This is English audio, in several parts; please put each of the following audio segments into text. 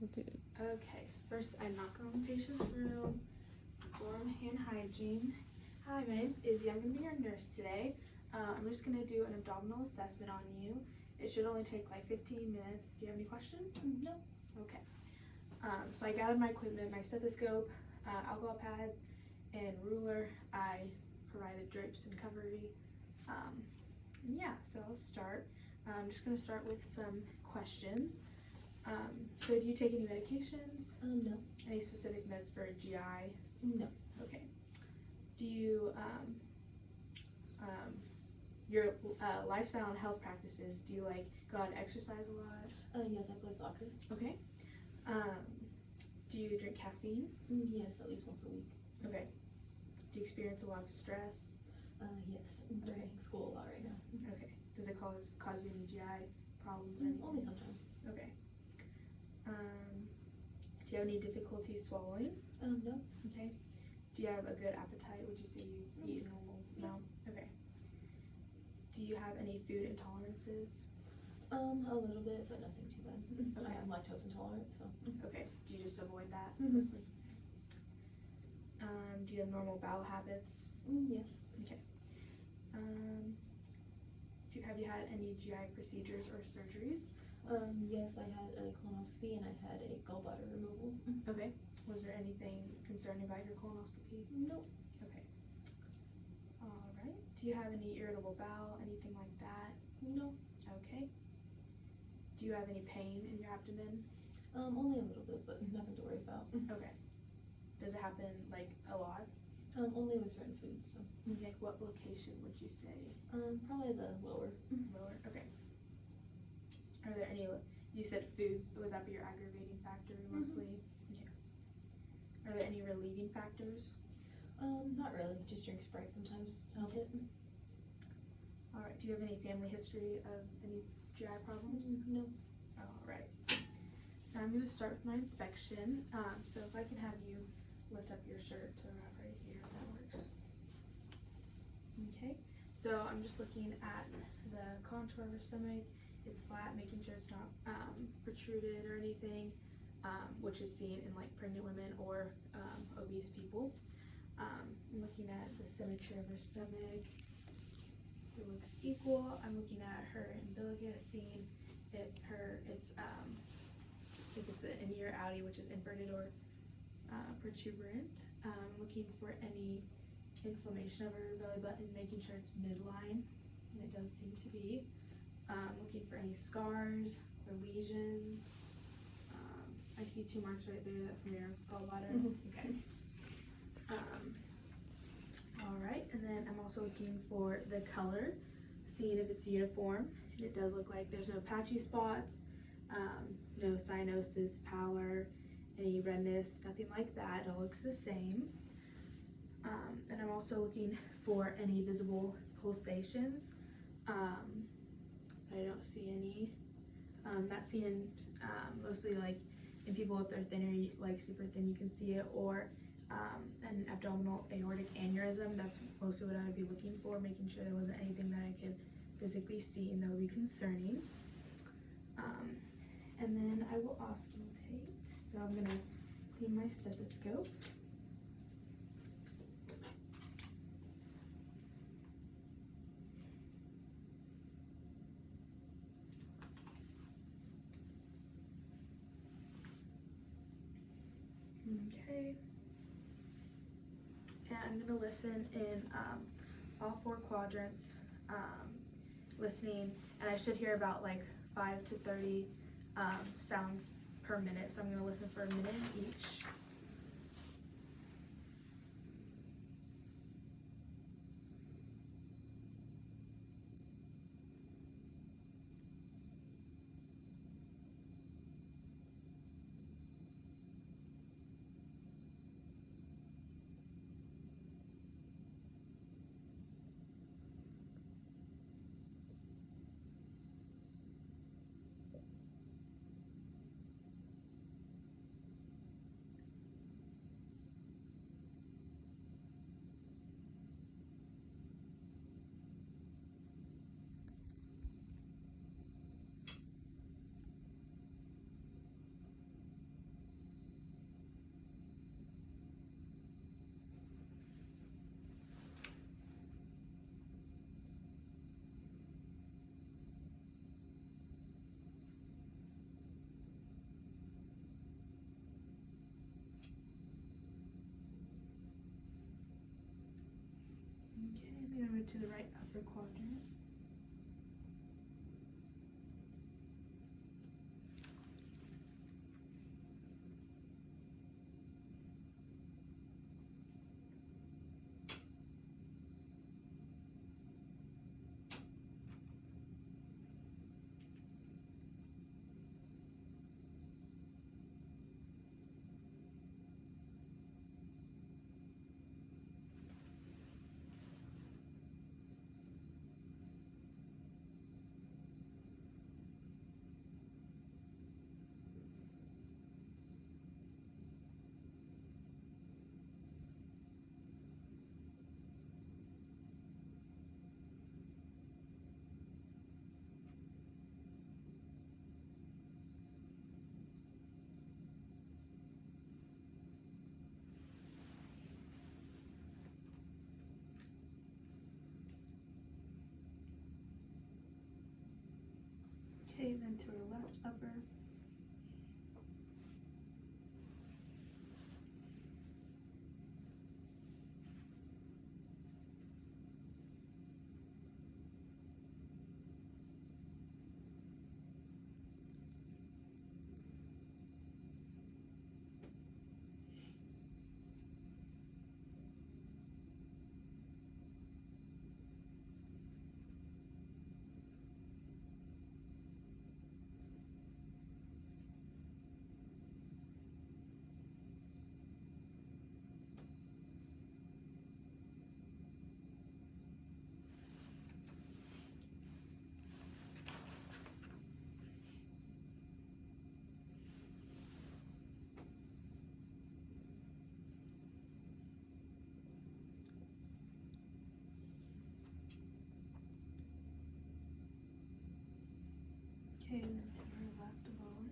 Okay. Okay, so first I knock on the patient's room, perform hand hygiene. Hi, my name's Izzy. I'm going to be your nurse today. I'm just going to do an abdominal assessment on you. It should only take like 15 minutes. Do you have any questions? No. Okay. So I gathered my equipment, my stethoscope, alcohol pads, and ruler. I provided drapes and coverage. And yeah, so I'll start. I'm just going to start with some questions. So do you take any medications? No. Any specific meds for GI? No. Okay. Do you, your lifestyle and health practices, do you like go out and exercise a lot? Yes, I play soccer. Okay. Do you drink caffeine? Yes, at least once a week. Okay. Do you experience a lot of stress? Yes, during school a lot right now. Okay. Does it cause you any GI problems? Only sometimes. Okay. Do you have any difficulty swallowing? No. Okay. Do you have a good appetite? Would you say you eat normal? No? Okay. Do you have any food intolerances? A little bit, but nothing too bad. Okay. I am lactose intolerant, so. Okay. Do you just avoid that Mhm. mostly? Do you have normal bowel habits? Yes. Okay. Have you had any GI procedures or surgeries? Yes, I had a colonoscopy and I had a gallbladder removal. Okay. Was there anything concerning about your colonoscopy? Nope. Okay. All right. Do you have any irritable bowel, anything like that? No. Okay. Do you have any pain in your abdomen? Only a little bit, but nothing to worry about. Okay. Does it happen like a lot? Only with certain foods, so. Okay. What location would you say? Probably the lower. Lower. Okay. Are there any, you said foods, would that be your aggravating factor mostly? Okay. Are there any relieving factors? Not really, just drink Sprite sometimes to help it. All right. Do you have any family history of any GI problems? No. All right. So I'm going to start with my inspection. So if I can have you lift up your shirt to wrap right here, if that works. Okay. So I'm just looking at the contour of your stomach. It's flat, making sure it's not protruded or anything, which is seen in like pregnant women or obese people. I'm looking at the symmetry of her stomach. It looks equal. I'm looking at her umbilicus, seeing if it's an in or outie, which is inverted or protuberant. Looking for any inflammation of her belly button, making sure it's midline, and it does seem to be. Looking for any scars or lesions. I see 2 marks right there from your gallbladder. Okay. All right, and then I'm also looking for the color, seeing if it's uniform. And it does look like there's no patchy spots, no cyanosis, pallor, any redness, nothing like that. It all looks the same. And I'm also looking for any visible pulsations. I don't see any. That's seen in mostly like in people if they're thinner, like super thin, you can see it, or an abdominal aortic aneurysm. That's mostly what I would be looking for, making sure there wasn't anything that I could physically see and that would be concerning. And then I will auscultate. So I'm gonna clean my stethoscope. Okay. And I'm gonna listen in all 4 quadrants, listening, and I should hear about like 5 to 30 sounds per minute. So I'm gonna listen for a minute each. to the right upper quadrant. Okay, then to our left upper. Okay, then to our left lower.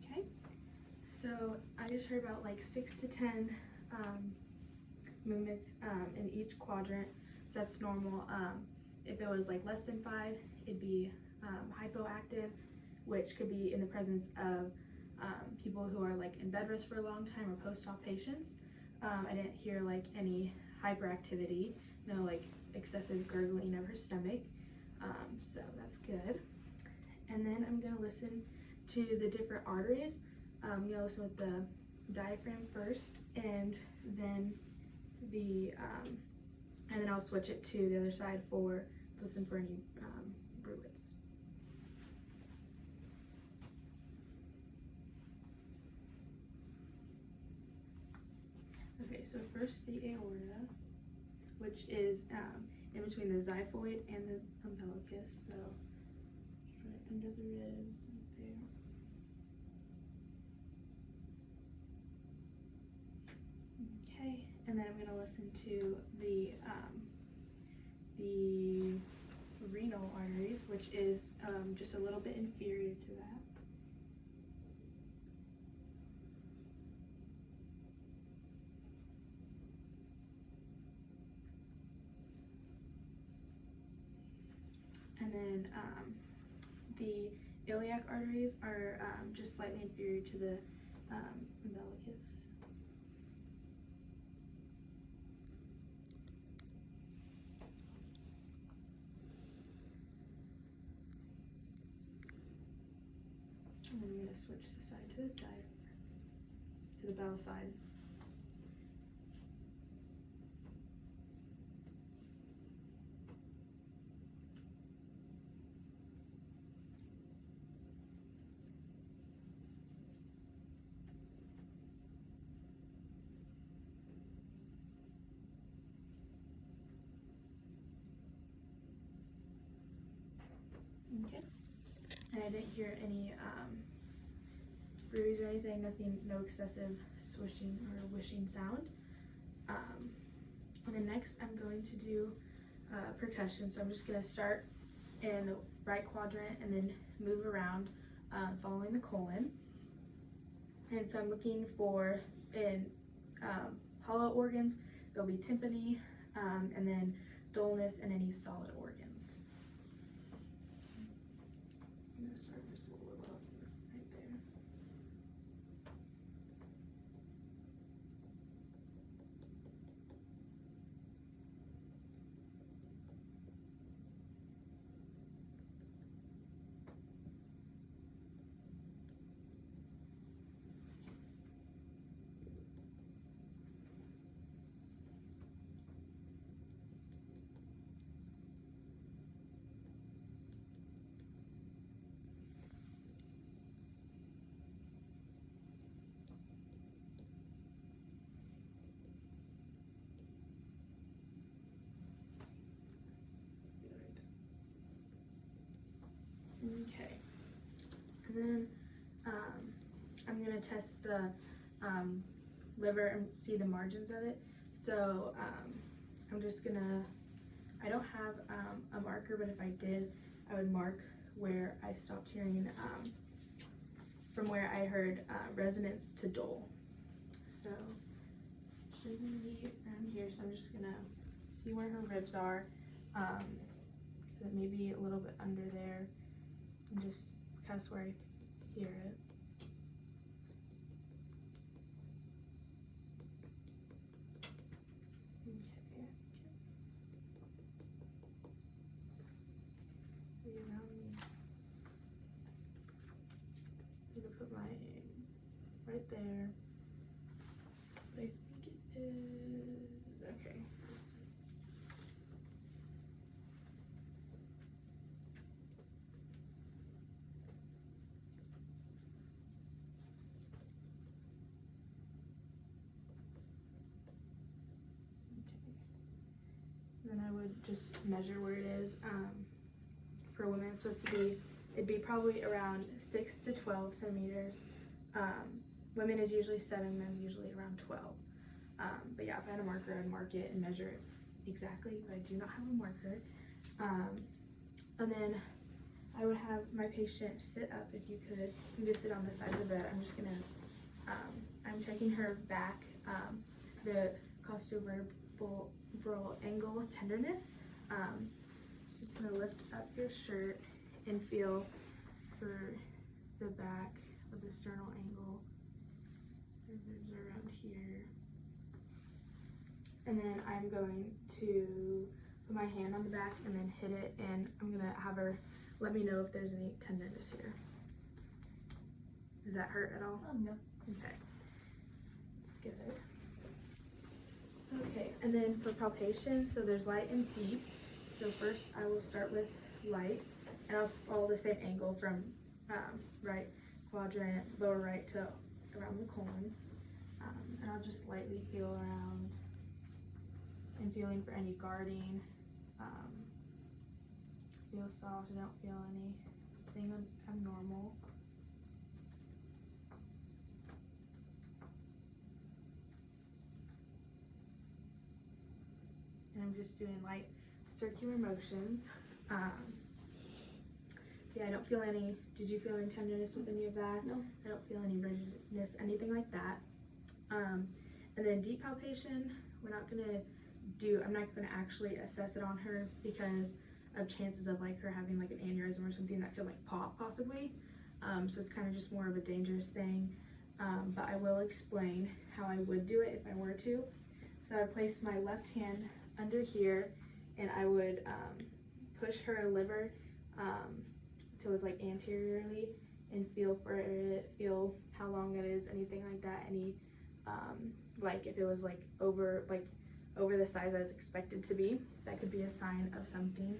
Okay, so I just heard about like 6 to 10 movements in each quadrant. So that's normal. If it was like less than 5, it'd be hypoactive, which could be in the presence of people who are like in bed rest for a long time or post-op patients. I didn't hear like any hyperactivity, no like excessive gurgling of her stomach, so that's good. And then I'm gonna listen to the different arteries. I'm gonna listen with the diaphragm first, and then and then I'll switch it to the other side to listen for any bruits. Okay, so first the aorta, which is in between the xiphoid and the umbilicus, so right under the ribs, right there. Okay, and then I'm going to listen to the renal arteries, which is just a little bit inferior to that. And then the iliac arteries are just slightly inferior to the umbilicus. And then I'm going to switch the side to the diaphragm, to the bowel side. Okay. And I didn't hear any bruise or anything, nothing, no excessive swishing or whooshing sound. And then next I'm going to do percussion. So I'm just going to start in the right quadrant and then move around following the colon. And so I'm looking for in hollow organs, there'll be tympani, and then dullness and any solid organs. I'm going to start just a little bit right there. Okay, and then I'm gonna test the liver and see the margins of it. So I'm just gonna, I don't have a marker, but if I did, I would mark where I stopped hearing from where I heard resonance to dull. So should be around here. So I'm just gonna see where her ribs are. It may be a little bit under there. And just cast where I hear it. Okay. Be around me. I'm gonna put my right there. But I think it is okay. Then I would just measure where it is. For women, it's supposed to be, it'd be probably around 6 to 12 centimeters. Women is usually 7, men's usually around 12. But yeah, if I had a marker, I'd mark it and measure it exactly, but I do not have a marker. And then I would have my patient sit up if you could. You can just sit on the side of the bed. I'm just gonna, I'm checking her back, the costovertebral angle tenderness. Just gonna lift up your shirt and feel for the back of the sternal angle. So ribs are around here. And then I'm going to put my hand on the back and then hit it, and I'm gonna have her let me know if there's any tenderness here. Does that hurt at all? No. Okay. That's good. Okay, and then for palpation, so there's light and deep. So first I will start with light, and I'll follow the same angle from right quadrant, lower right to around the colon. And I'll just lightly feel around and feeling for any guarding. Feel soft, I don't feel anything abnormal. And I'm just doing light circular motions. Yeah, I don't feel any, did you feel any tenderness with any of that? No. I don't feel any rigidness, anything like that. And then deep palpation, I'm not gonna actually assess it on her because of chances of like her having like an aneurysm or something that could like pop possibly. So it's kind of just more of a dangerous thing. But I will explain how I would do it if I were to. So I place my left hand under here, and I would push her liver till it's like anteriorly, and feel for it, feel how long it is, anything like that, any like if it was like over the size that it's expected to be, that could be a sign of something.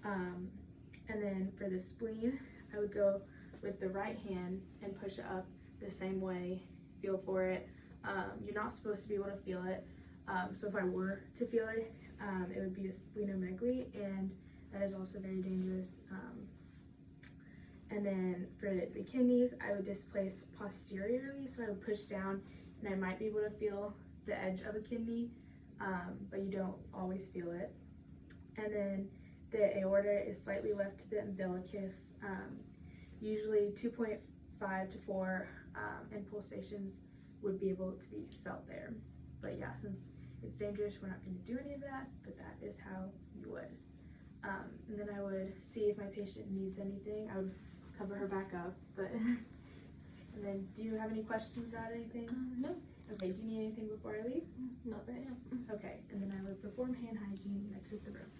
And then for the spleen, I would go with the right hand and push it up the same way, feel for it. You're not supposed to be able to feel it. So if I were to feel it, it would be a splenomegaly, and that is also very dangerous And then for the kidneys, I would displace posteriorly, so I would push down and I might be able to feel the edge of a kidney, but you don't always feel it. And then the aorta is slightly left to the umbilicus, usually 2.5 to 4 impulsations would be able to be felt there. But yeah, since it's dangerous, we're not going to do any of that, but that is how you would. And then I would see if my patient needs anything. I would cover her back up, but and then do you have any questions about anything? No, Okay, do you need anything before I leave? not right now. Okay, and then I would perform hand hygiene and exit the room.